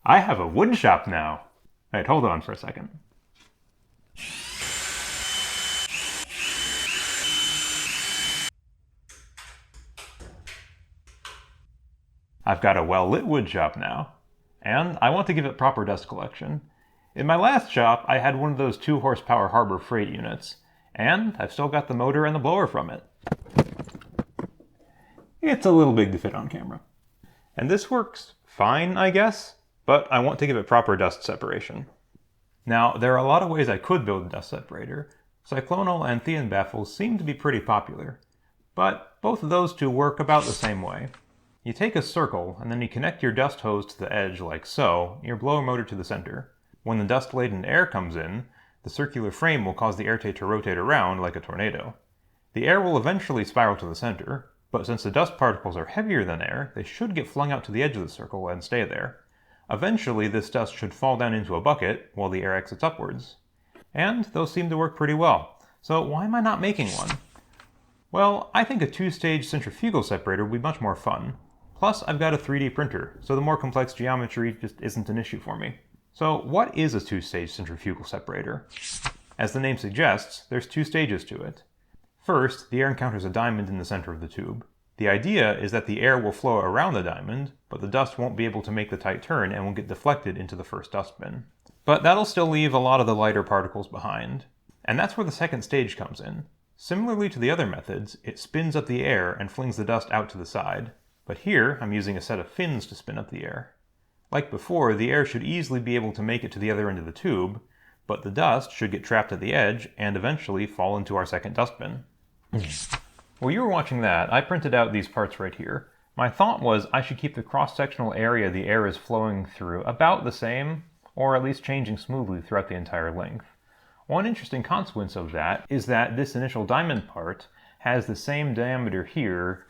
I have a wood shop now. Wait, hold on for a second. I've got a well-lit wood shop now, and I want to give it proper dust collection. In my last shop, I had one of those 2-horsepower Harbor Freight units, and I've still got the motor and the blower from it. It's a little big to fit on camera. And this works fine, I guess, but I want to give it proper dust separation. Now, there are a lot of ways I could build a dust separator. Cyclonal and Thean baffles seem to be pretty popular, but both of those two work about the same way. You take a circle, and then you connect your dust hose to the edge like so, your blower motor to the center. When the dust-laden air comes in, the circular frame will cause the air tank to rotate around like a tornado. The air will eventually spiral to the center, but since the dust particles are heavier than air, they should get flung out to the edge of the circle and stay there. Eventually, this dust should fall down into a bucket while the air exits upwards. And those seem to work pretty well. So why am I not making one? Well, I think a 2-stage centrifugal separator would be much more fun. Plus, I've got a 3D printer, so the more complex geometry just isn't an issue for me. So what is a 2-stage centrifugal separator? As the name suggests, there's 2 stages to it. First, the air encounters a diamond in the center of the tube. The idea is that the air will flow around the diamond, but the dust won't be able to make the tight turn and will get deflected into the first dustbin. But that'll still leave a lot of the lighter particles behind. And that's where the second stage comes in. Similarly to the other methods, it spins up the air and flings the dust out to the side. But here, I'm using a set of fins to spin up the air. Like before, the air should easily be able to make it to the other end of the tube, but the dust should get trapped at the edge and eventually fall into our second dustbin. While you were watching that, I printed out these parts right here. My thought was I should keep the cross-sectional area the air is flowing through about the same, or at least changing smoothly throughout the entire length. One interesting consequence of that is that this initial diamond part has the same diameter here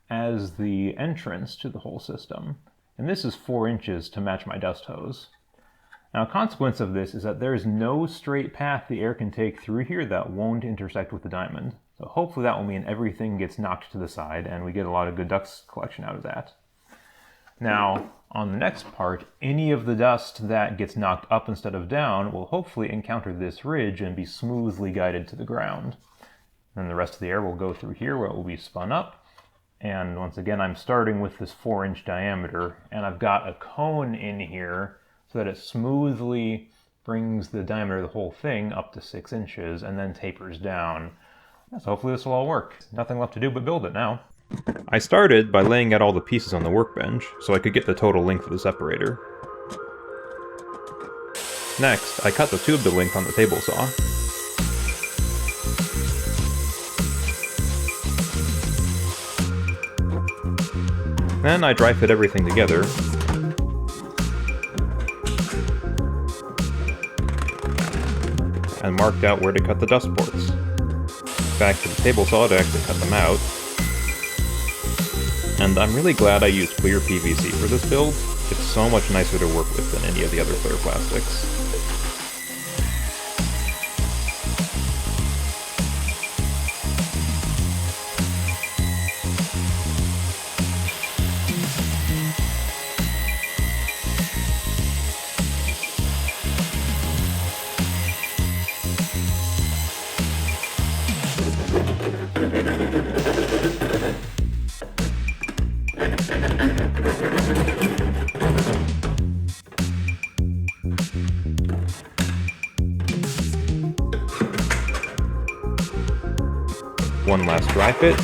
as the entrance to the whole system. And this is 4 inches to match my dust hose. Now, a consequence of this is that there is no straight path the air can take through here that won't intersect with the diamond. So hopefully that will mean everything gets knocked to the side and we get a lot of good dust collection out of that. Now, on the next part, any of the dust that gets knocked up instead of down will hopefully encounter this ridge and be smoothly guided to the ground. Then the rest of the air will go through here where it will be spun up. And once again, I'm starting with this 4-inch diameter, and I've got a cone in here so that it smoothly brings the diameter of the whole thing up to 6 inches and then tapers down. So hopefully this will all work. Nothing left to do but build it now. I started by laying out all the pieces on the workbench so I could get the total length of the separator. Next, I cut the tube to length on the table saw. Then I dry fit everything together. And marked out where to cut the dust ports. Back to the table saw to actually cut them out. And I'm really glad I used clear PVC for this build. It's so much nicer to work with than any of the other clear plastics. One last dry fit.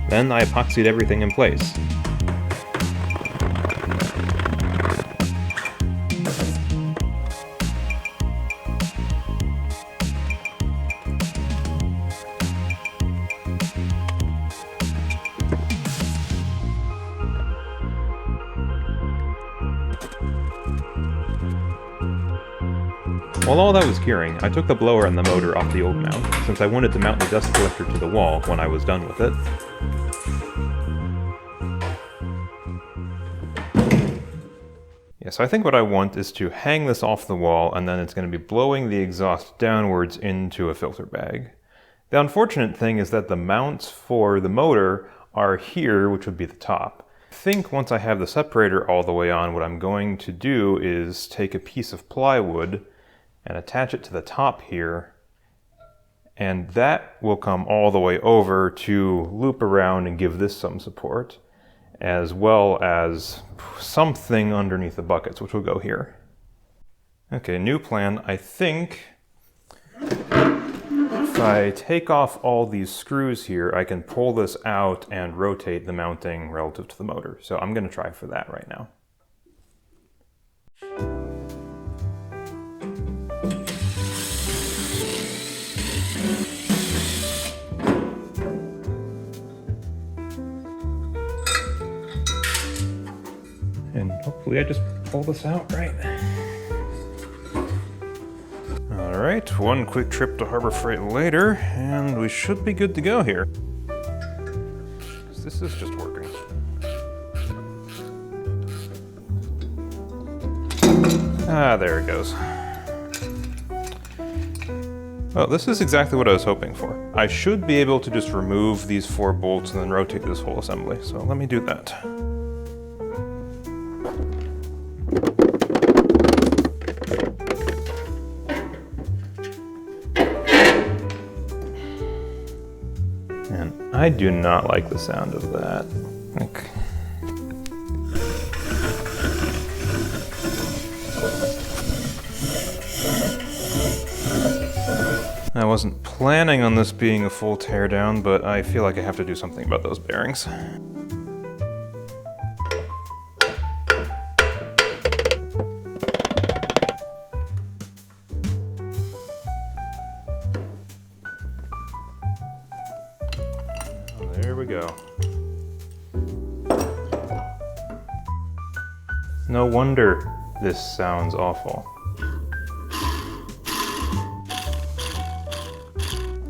Then I epoxied everything in place. While all that was curing, I took the blower and the motor off the old mount, since I wanted to mount the dust collector to the wall when I was done with it. Yeah, so I think what I want is to hang this off the wall, and then it's going to be blowing the exhaust downwards into a filter bag. The unfortunate thing is that the mounts for the motor are here, which would be the top. I think once I have the separator all the way on, what I'm going to do is take a piece of plywood and attach it to the top here, and that will come all the way over to loop around and give this some support, as well as something underneath the buckets, which will go here. Okay, new plan. I think if I take off all these screws here, I can pull this out and rotate the mounting relative to the motor. So I'm going to try for that right now. And hopefully I just pull this out right. All right, one quick trip to Harbor Freight later, and we should be good to go here. This is just working. Ah, there it goes. Well, this is exactly what I was hoping for. I should be able to just remove these 4 bolts and then rotate this whole assembly, so let me do that. And I do not like the sound of that. Okay. I wasn't planning on this being a full teardown, but I feel like I have to do something about those bearings. There we go. No wonder this sounds awful.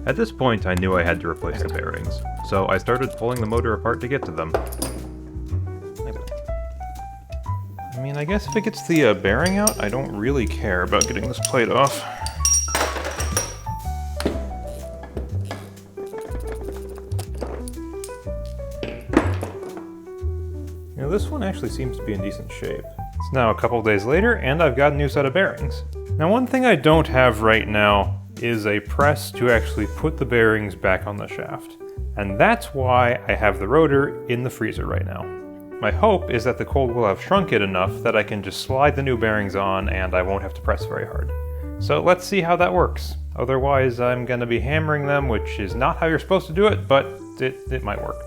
At this point, I knew I had to replace the bearings, so I started pulling the motor apart to get to them. I mean, I guess if it gets the bearing out, I don't really care about getting this plate off. Now, this one actually seems to be in decent shape. It's now a couple days later, and I've got a new set of bearings. Now, one thing I don't have right now is a press to actually put the bearings back on the shaft. And that's why I have the rotor in the freezer right now. My hope is that the cold will have shrunk it enough that I can just slide the new bearings on and I won't have to press very hard. So let's see how that works. Otherwise, I'm gonna be hammering them, which is not how you're supposed to do it, but it might work.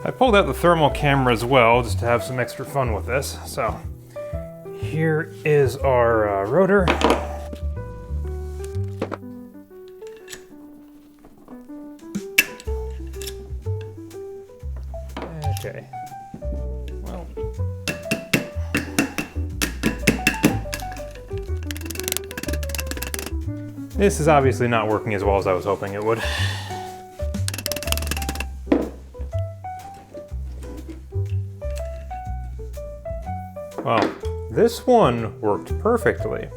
I pulled out the thermal camera as well, just to have some extra fun with this. So here is our rotor. Okay. Well. This is obviously not working as well as I was hoping it would. Well, this one worked perfectly.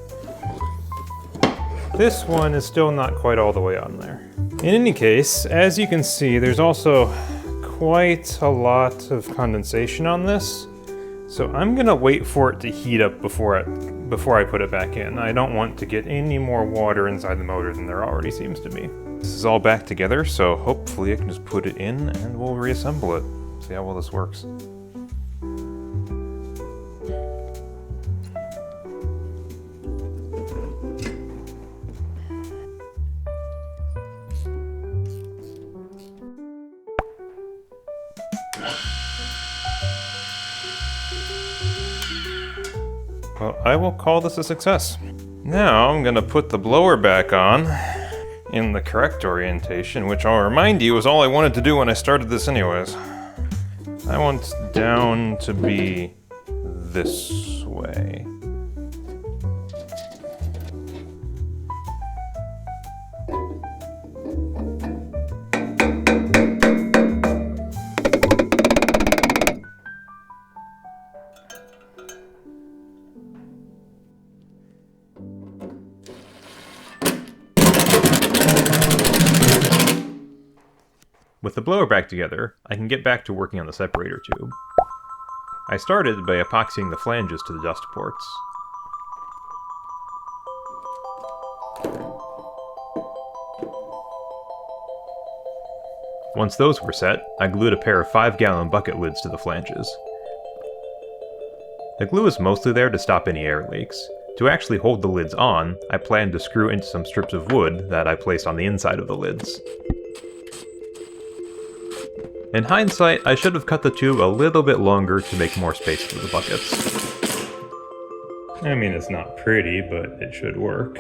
This one is still not quite all the way on there. In any case, as you can see, there's also quite a lot of condensation on this, so I'm gonna wait for it to heat up before I put it back in. I don't want to get any more water inside the motor than there already seems to be. This is all back together, so hopefully I can just put it in and we'll reassemble it. See how well this works. Well, I will call this a success. Now I'm gonna put the blower back on in the correct orientation, which I'll remind you is all I wanted to do when I started this anyways. I want down to be this way. With the blower back together, I can get back to working on the separator tube. I started by epoxying the flanges to the dust ports. Once those were set, I glued a pair of 5-gallon bucket lids to the flanges. The glue is mostly there to stop any air leaks. To actually hold the lids on, I planned to screw into some strips of wood that I placed on the inside of the lids. In hindsight, I should have cut the tube a little bit longer to make more space for the buckets. I mean, it's not pretty, but it should work.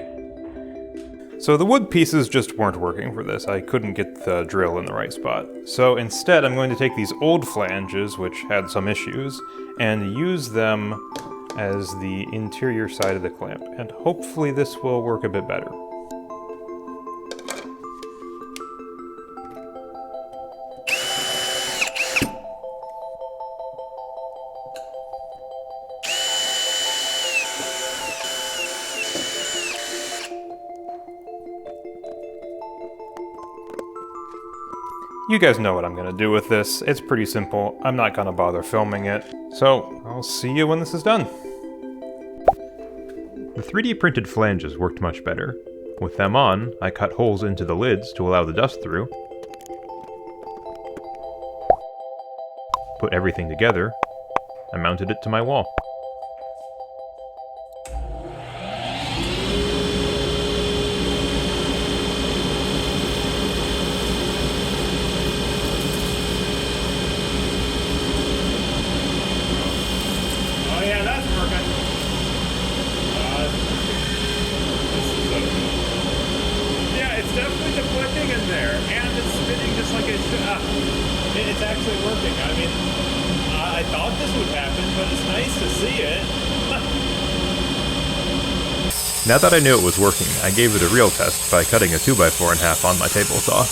So the wood pieces just weren't working for this. I couldn't get the drill in the right spot. So instead, I'm going to take these old flanges, which had some issues, and use them as the interior side of the clamp. And hopefully this will work a bit better. You guys know what I'm gonna do with this. It's pretty simple. I'm not gonna bother filming it. So, I'll see you when this is done. The 3D printed flanges worked much better. With them on, I cut holes into the lids to allow the dust through. Put everything together, and mounted it to my wall. Definitely deflecting in there, and it's spinning just like it should. It's actually working. I mean, I thought this would happen, but it's nice to see it. Now that I knew it was working, I gave it a real test by cutting a 2x4 in half on my table saw.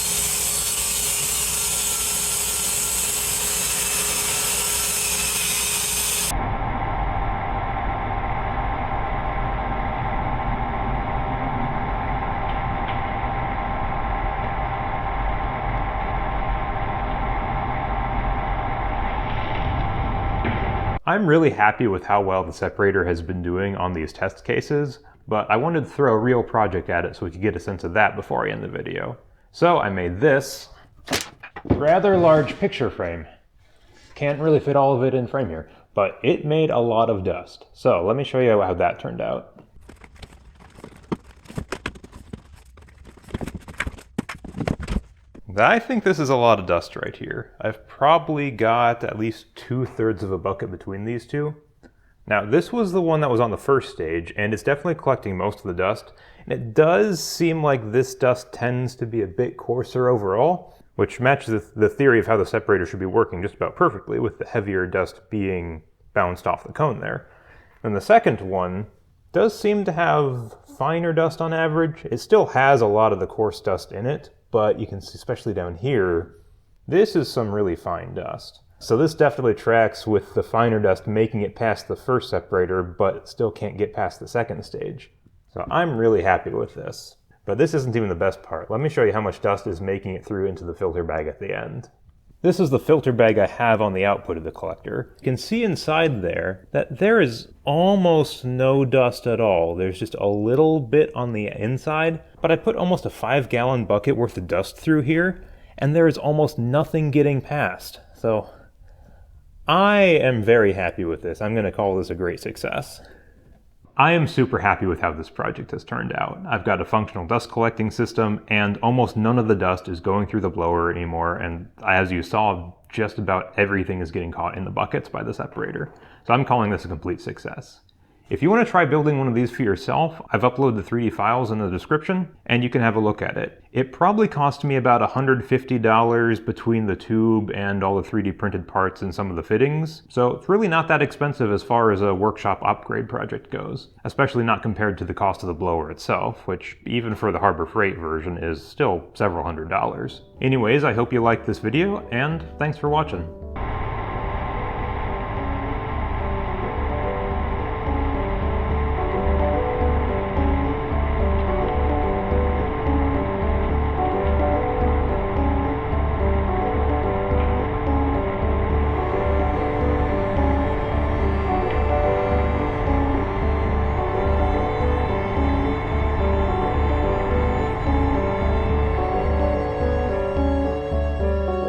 I'm really happy with how well the separator has been doing on these test cases, but I wanted to throw a real project at it so we could get a sense of that before I end the video. So I made this rather large picture frame. Can't really fit all of it in frame here, but it made a lot of dust. So let me show you how that turned out. I think this is a lot of dust right here. I've probably got at least 2/3 of a bucket between these two. Now this was the one that was on the first stage, and it's definitely collecting most of the dust. And it does seem like this dust tends to be a bit coarser overall, which matches the theory of how the separator should be working just about perfectly, with the heavier dust being bounced off the cone there. And the second one does seem to have finer dust on average. It still has a lot of the coarse dust in it, but you can see, especially down here, this is some really fine dust. So this definitely tracks with the finer dust making it past the first separator, but still can't get past the second stage. So I'm really happy with this. But this isn't even the best part. Let me show you how much dust is making it through into the filter bag at the end. This is the filter bag I have on the output of the collector. You can see inside there that there is almost no dust at all. There's just a little bit on the inside, but I put almost a 5-gallon bucket worth of dust through here, and there is almost nothing getting past. So I am very happy with this. I'm going to call this a great success. I am super happy with how this project has turned out. I've got a functional dust collecting system, and almost none of the dust is going through the blower anymore, and as you saw, just about everything is getting caught in the buckets by the separator. So I'm calling this a complete success. If you want to try building one of these for yourself, I've uploaded the 3D files in the description, and you can have a look at it. It probably cost me about $150 between the tube and all the 3D printed parts and some of the fittings, so it's really not that expensive as far as a workshop upgrade project goes, especially not compared to the cost of the blower itself, which even for the Harbor Freight version is still several $100s. Anyways, I hope you liked this video, and thanks for watching.